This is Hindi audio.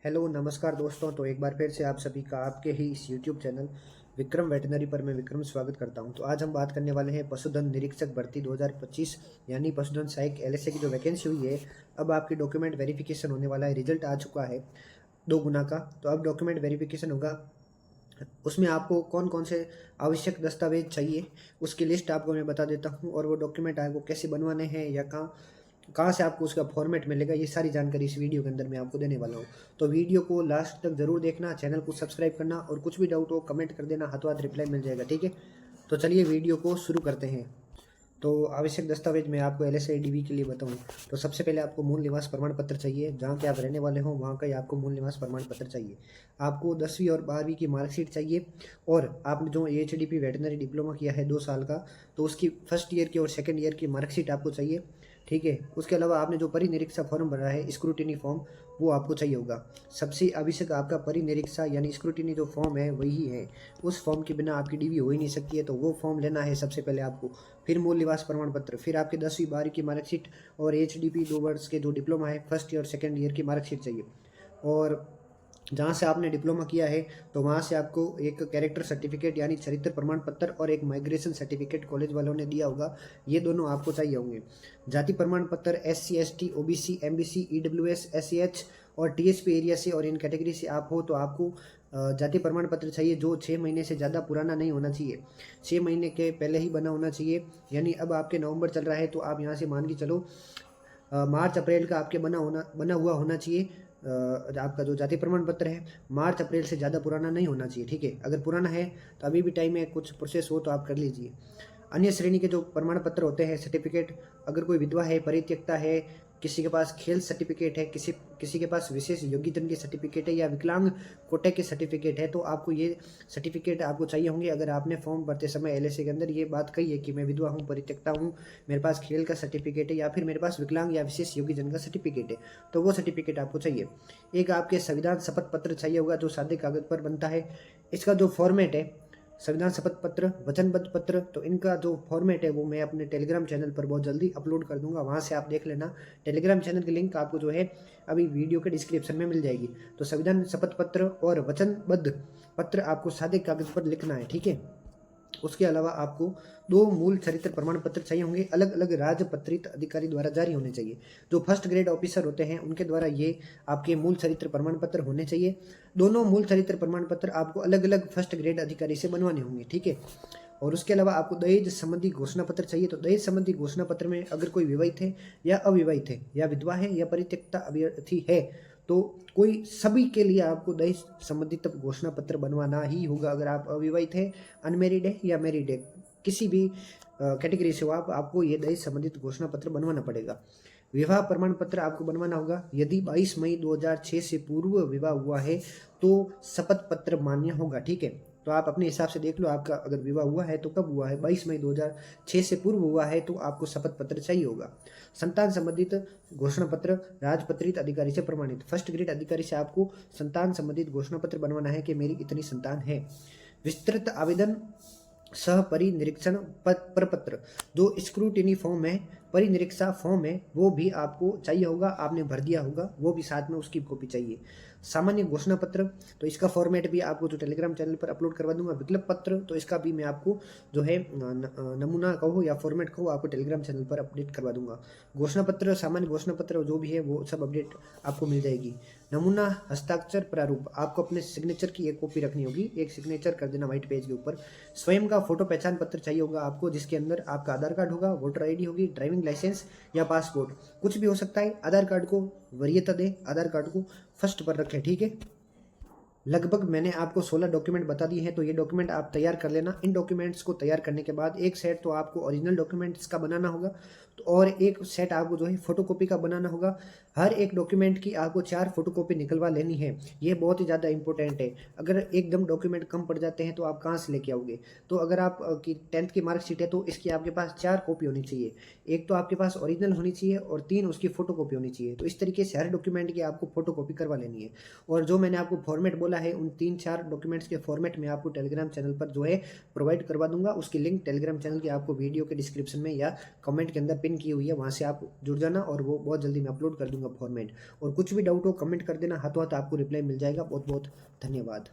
हेलो नमस्कार दोस्तों। तो एक बार फिर से आप सभी का आपके ही इस यूट्यूब चैनल विक्रम वेटनरी पर मैं विक्रम स्वागत करता हूं। तो आज हम बात करने वाले हैं पशुधन निरीक्षक भर्ती 2025 यानी पशुधन सहायक एलएसए की जो वैकेंसी हुई है। अब आपकी डॉक्यूमेंट वेरिफिकेशन होने वाला है, रिजल्ट आ चुका है 2 गुना का। तो अब डॉक्यूमेंट वेरिफिकेशन होगा, उसमें आपको कौन कौन से आवश्यक दस्तावेज चाहिए उसकी लिस्ट आपको मैं बता देता हूँ, और वो डॉक्यूमेंट आपको कैसे बनवाने हैं या कहाँ कहाँ से आपको उसका फॉर्मेट मिलेगा, ये सारी जानकारी इस वीडियो के अंदर मैं आपको देने वाला हूँ। तो वीडियो को लास्ट तक जरूर देखना, चैनल को सब्सक्राइब करना, और कुछ भी डाउट हो कमेंट कर देना, हाथों हाथ रिप्लाई मिल जाएगा। ठीक है, तो चलिए वीडियो को शुरू करते हैं। तो आवश्यक दस्तावेज मैं आपको एलएसआईडीबी के लिए बताऊं तो सबसे पहले आपको मूल निवास प्रमाण पत्र चाहिए। जहाँ के आप रहने वाले हो वहाँ का ही आपको मूल निवास प्रमाण पत्र चाहिए। आपको 10वीं और 12वीं की मार्कशीट चाहिए, और आपने जो एचडीपी वेटनरी डिप्लोमा किया है 2 साल का, तो उसकी फर्स्ट ईयर की और सेकेंड ईयर की मार्कशीट आपको चाहिए। ठीक है, उसके अलावा आपने जो परिनिरीक्षा फॉर्म भरा है, स्क्रूटिनी फॉर्म, वो आपको चाहिए होगा। सबसे आवश्यक आपका परिनिरीक्षा यानी स्क्रूटिनी जो फॉर्म है वही है। उस फॉर्म के बिना आपकी डीवी हो ही नहीं सकती है, तो वो फॉर्म लेना है सबसे पहले आपको। फिर मूल निवास प्रमाण पत्र, फिर आपके 10वीं 12वीं की मार्कशीट, और एचडीपी 2 वर्ष के जो डिप्लोमा है फर्स्ट ईयर और सेकेंड ईयर की मार्कशीट चाहिए। और जहाँ से आपने डिप्लोमा किया है तो वहाँ से आपको एक कैरेक्टर सर्टिफिकेट यानी चरित्र प्रमाण पत्र और एक माइग्रेशन सर्टिफिकेट कॉलेज वालों ने दिया होगा, ये दोनों आपको चाहिए होंगे। जाति प्रमाण पत्र SC ST OBC MBC EWS SEH और TSP एरिया से और इन कैटेगरी से आप हो तो आपको जाति प्रमाण पत्र चाहिए, जो 6 महीने से ज़्यादा पुराना नहीं होना चाहिए, 6 महीने के पहले ही बना होना चाहिए। यानी अब आपके नवंबर चल रहा है तो आप यहाँ से मान के चलो मार्च अप्रैल का आपके बना हुआ होना चाहिए। आपका जो जाति प्रमाण पत्र है मार्च अप्रैल से ज़्यादा पुराना नहीं होना चाहिए। ठीक है, अगर पुराना है तो अभी भी टाइम है, कुछ प्रोसेस हो तो आप कर लीजिए। अन्य श्रेणी के जो प्रमाण पत्र होते हैं सर्टिफिकेट, अगर कोई विधवा है, परित्यक्ता है, किसी के पास खेल सर्टिफिकेट है, किसी किसी के पास विशेष योग्यता के सर्टिफिकेट है, या विकलांग कोटे के सर्टिफिकेट है, तो आपको ये सर्टिफिकेट आपको चाहिए होंगे। अगर आपने फॉर्म भरते समय एलएसए के अंदर ये बात कही है कि मैं विधवा हूँ, परित्यक्ता हूँ, मेरे पास खेल का सर्टिफिकेट है, या फिर मेरे पास विकलांग या विशेष योग्यजन का सर्टिफिकेट है, तो वो सर्टिफिकेट आपको चाहिए। एक आपके संविधान शपथ पत्र चाहिए होगा, जो सादे कागज पर बनता है। इसका जो फॉर्मेट है, संविधान शपथ पत्र, वचनबद्ध पत्र, तो इनका जो फॉर्मेट है वो मैं अपने टेलीग्राम चैनल पर बहुत जल्दी अपलोड कर दूंगा, वहां से आप देख लेना। टेलीग्राम चैनल की लिंक आपको जो है अभी वीडियो के डिस्क्रिप्शन में मिल जाएगी। तो संविधान शपथ पत्र और वचनबद्ध पत्र आपको सादे कागज पर लिखना है। ठीक है, उसके अलावा आपको 2 मूल चरित्र प्रमाण पत्र चाहिए होंगे, अलग अलग राजपत्रित अधिकारी द्वारा जारी होने चाहिए। जो फर्स्ट ग्रेड ऑफिसर होते हैं उनके द्वारा ये आपके मूल चरित्र प्रमाण पत्र होने चाहिए। दोनों मूल चरित्र प्रमाण पत्र आपको अलग अलग फर्स्ट ग्रेड अधिकारी से बनवाने होंगे। ठीक है, और उसके अलावा आपको दहेज संबंधी घोषणा पत्र चाहिए। तो दहेज संबंधी घोषणा पत्र में अगर कोई विवाहित है या अविवाहित है, या विधवा है या परित्यक्ता अभ्यर्थी है, तो कोई सभी के लिए आपको दहेज संबंधित घोषणा पत्र बनवाना ही होगा। अगर आप अविवाहित है, अनमेरिड है या मैरिड है, किसी भी कैटेगरी से हो आप, आपको ये दहेज संबंधित घोषणा पत्र बनवाना पड़ेगा। विवाह प्रमाण पत्र आपको बनवाना होगा। यदि 22 मई 2006 से पूर्व विवाह हुआ है तो शपथ पत्र मान्य होगा। ठीक है, तो आप अपने हिसाब से देख लो, आपका अगर विवाह हुआ है तो कब हुआ है, 22 मई 2006 से पूर्व हुआ है तो आपको शपथ पत्र चाहिए होगा। संतान संबंधित घोषणा पत्र राजपत्रित अधिकारी से प्रमाणित, फर्स्ट ग्रेड अधिकारी से आपको संतान संबंधित घोषणा पत्र बनवाना है कि मेरी इतनी संतान है। विस्तृत आवेदन सह परिनिरीक्षण प्रपत्र, जो स्क्रूटिनी फॉर्म है, परिनिरीक्षा फॉर्म है, वो भी आपको चाहिए होगा, आपने भर दिया होगा, वो भी साथ में उसकी कॉपी चाहिए। सामान्य घोषणा पत्र, तो इसका फॉर्मेट भी आपको जो टेलीग्राम चैनल पर अपलोड करवा दूंगा। विकल्प पत्र, तो इसका भी मैं आपको जो है नमूना कहो या फॉर्मेट कहो, आपको टेलीग्राम चैनल पर अपडेट करवा दूंगा। घोषणा पत्र, सामान्य घोषणा पत्र जो भी है वो सब अपडेट आपको मिल जाएगी। नमूना हस्ताक्षर प्रारूप, आपको अपने सिग्नेचर की एक कॉपी रखनी होगी, एक सिग्नेचर कर देना व्हाइट पेज के ऊपर। स्वयं का फोटो पहचान पत्र चाहिए होगा आपको, जिसके अंदर आपका आधार कार्ड होगा, वोटर आईडी होगी, ड्राइविंग लाइसेंस या पासपोर्ट, कुछ भी हो सकता है। आधार कार्ड को वरीयता दे, आधार कार्ड को फर्स्ट पर रखें। ठीक है, लगभग मैंने आपको 16 डॉक्यूमेंट बता दिए हैं, तो ये डॉक्यूमेंट आप तैयार कर लेना। इन डॉक्यूमेंट्स को तैयार करने के बाद एक सेट तो आपको ओरिजिनल डॉक्यूमेंट्स का बनाना होगा, तो और एक सेट आपको जो है फोटोकॉपी का बनाना होगा। हर एक डॉक्यूमेंट की आपको 4 फोटोकॉपी निकलवा लेनी है, ये बहुत ही ज़्यादा इंपॉर्टेंट है। अगर एकदम डॉक्यूमेंट कम पड़ जाते हैं तो आप कहाँ से लेके आओगे। तो अगर आप की 10th की मार्कशीट है तो इसकी आपके पास 4 कॉपी होनी चाहिए, एक तो आपके पास ओरिजिनल होनी चाहिए और 3 उसकी फोटोकॉपी होनी चाहिए। तो इस तरीके से हर डॉक्यूमेंट की आपको फोटोकॉपी करवा लेनी है। और जो मैंने आपको फॉर्मेट बोला बोला है उन 3-4 डॉक्यूमेंट्स के फॉर्मेट में आपको टेलीग्राम चैनल पर जो है प्रोवाइड करवा दूंगा। उसकी लिंक टेलीग्राम चैनल की आपको वीडियो के डिस्क्रिप्शन में या कमेंट के अंदर पिन की हुई है, वहाँ से आप जुड़ जाना और वो बहुत जल्दी मैं अपलोड कर दूंगा फॉर्मेट। और कुछ भी डाउट हो कमेंट कर देना, हाथों हाथ आपको रिप्लाई मिल जाएगा। बहुत बहुत धन्यवाद।